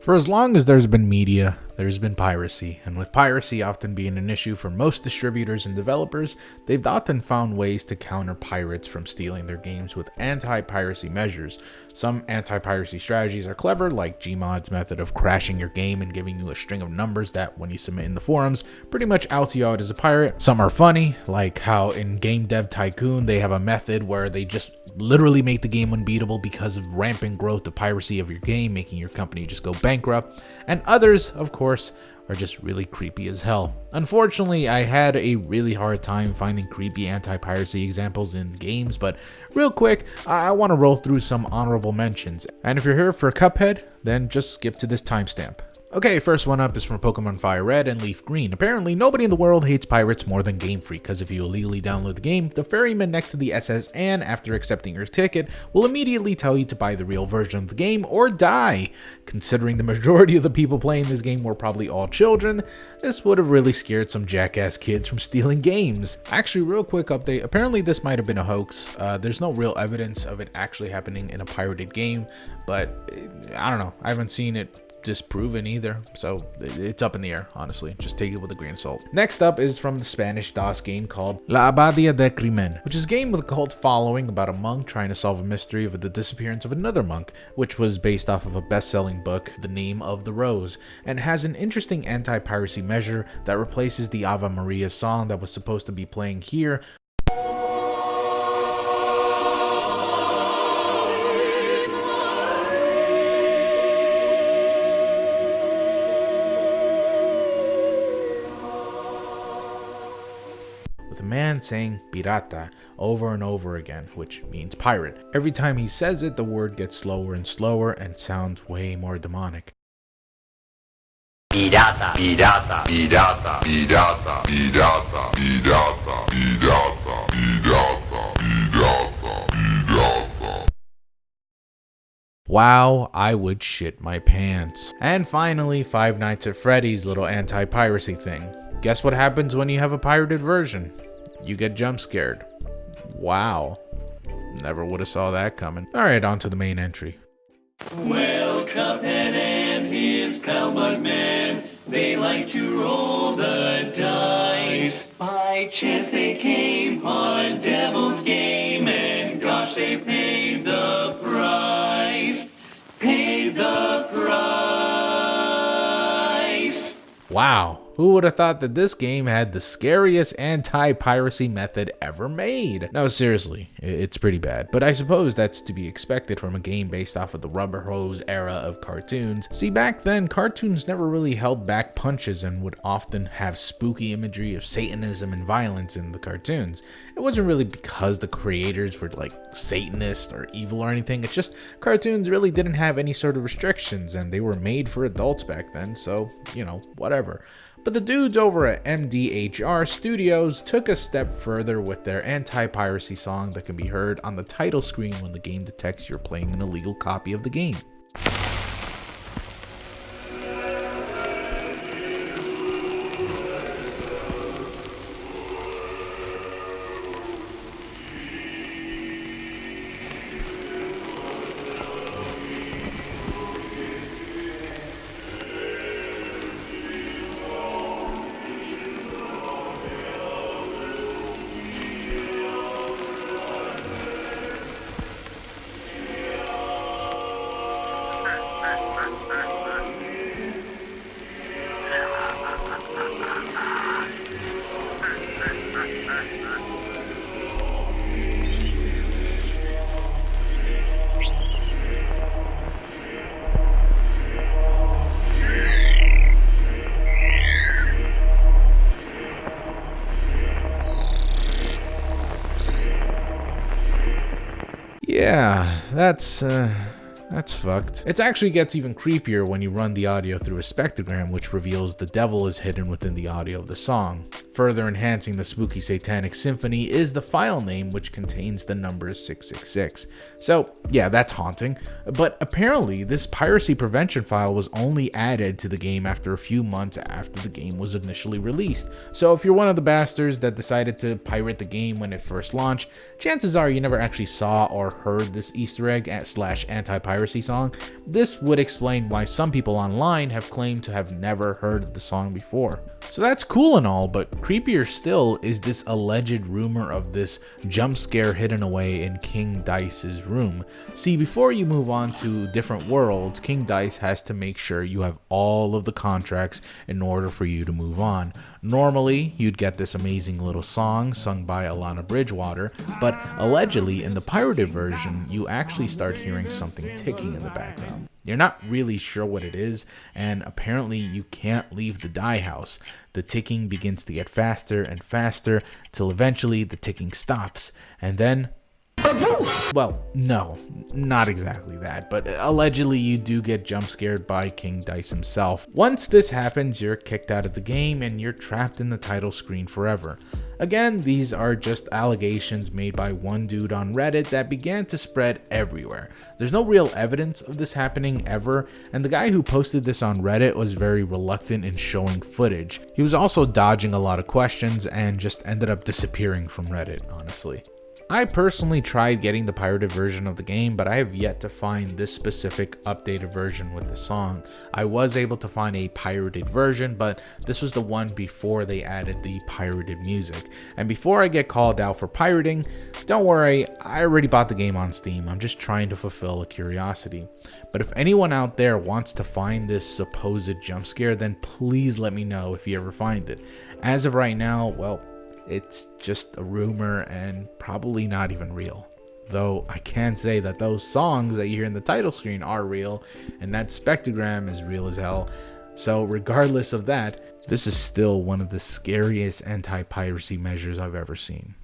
For as long as there's been media, there's been piracy, and with piracy often being an issue for most distributors and developers, they've often found ways to counter pirates from stealing their games with anti-piracy measures. Some anti-piracy strategies are clever, like Gmod's method of crashing your game and giving you a string of numbers that, when you submit in the forums, pretty much outs you out as a pirate. Some are funny, like how in Game Dev Tycoon they have a method where they just literally make the game unbeatable because of rampant growth of piracy of your game, making your company just go bankrupt. And others, of course, are just really creepy as hell. Unfortunately, I had a really hard time finding creepy anti-piracy examples in games, but real quick, I want to roll through some honorable mentions. And if you're here for Cuphead, then just skip to this timestamp. Okay, first one up is from Pokemon Fire Red and Leaf Green. Apparently, nobody in the world hates pirates more than Game Freak, because if you illegally download the game, the ferryman next to the SS and after accepting your ticket will immediately tell you to buy the real version of the game or die. Considering the majority of the people playing this game were probably all children, this would have really scared some jackass kids from stealing games. Actually, real quick update, apparently this might have been a hoax. There's no real evidence of it actually happening in a pirated game, but I don't know, I haven't seen it disproven either, so it's up in the air. Honestly, just take it with a grain of salt. Next up is from the Spanish DOS game called La Abadia de Crimen, which is a game with a cult following about a monk trying to solve a mystery of the disappearance of another monk, which was based off of a best-selling book, The Name of the Rose, and has an interesting anti-piracy measure that replaces the Ave Maria song that was supposed to be playing here with a man saying pirata over and over again, which means pirate. Every time he says it, the word gets slower and slower and sounds way more demonic. Pirata, pirata, pirata, pirata, pirata, pirata, pirata, pirata, pirata, pirata. Wow, I would shit my pants. And finally, Five Nights at Freddy's little anti-piracy thing. Guess what happens when you have a pirated version? You get jump scared. Wow. Never would have saw that coming. Alright, on to the main entry. Well, Cuphead and his pal Bugman, they like to roll the dice. By chance they came on Devil's Game, and gosh, they paid the price. Paid the price. Wow. Who would have thought that this game had the scariest anti-piracy method ever made? No, seriously, it's pretty bad, but I suppose that's to be expected from a game based off of the rubber hose era of cartoons. See, back then, cartoons never really held back punches and would often have spooky imagery of Satanism and violence in the cartoons. It wasn't really because the creators were like Satanists or evil or anything, it's just cartoons really didn't have any sort of restrictions and they were made for adults back then, so, you know, whatever. But the dudes over at MDHR Studios took a step further with their anti-piracy song that can be heard on the title screen when the game detects you're playing an illegal copy of the game. Yeah, that's fucked. It actually gets even creepier when you run the audio through a spectrogram, which reveals the devil is hidden within the audio of the song. Further enhancing the spooky satanic symphony is the file name, which contains the numbers 666. So yeah, that's haunting. But apparently this piracy prevention file was only added to the game after a few months after the game was initially released. So if you're one of the bastards that decided to pirate the game when it first launched, chances are you never actually saw or heard this Easter egg / anti-piracy anti-piracy song, this would explain why some people online have claimed to have never heard of the song before. So that's cool and all, but creepier still is this alleged rumor of this jump scare hidden away in King Dice's room. See, before you move on to different worlds, King Dice has to make sure you have all of the contracts in order for you to move on. Normally, you'd get this amazing little song sung by Alana Bridgewater, but allegedly in the pirated version, you actually start hearing something ticking in the background. You're not really sure what it is, and apparently you can't leave the die house. The ticking begins to get faster and faster, till eventually the ticking stops, and then... well, no, not exactly that, but allegedly you do get jump scared by King Dice himself. Once this happens, you're kicked out of the game and you're trapped in the title screen forever. Again, these are just allegations made by one dude on Reddit that began to spread everywhere. There's no real evidence of this happening ever, and the guy who posted this on Reddit was very reluctant in showing footage. He was also dodging a lot of questions and just ended up disappearing from Reddit, honestly. I personally tried getting the pirated version of the game, but I have yet to find this specific updated version with the song. I was able to find a pirated version, but this was the one before they added the pirated music. And before I get called out for pirating, don't worry, I already bought the game on Steam. I'm just trying to fulfill a curiosity. But if anyone out there wants to find this supposed jump scare, then please let me know if you ever find it. As of right now, well, it's just a rumor and probably not even real. Though I can say that those songs that you hear in the title screen are real, and that spectrogram is real as hell. So regardless of that, this is still one of the scariest anti-piracy measures I've ever seen.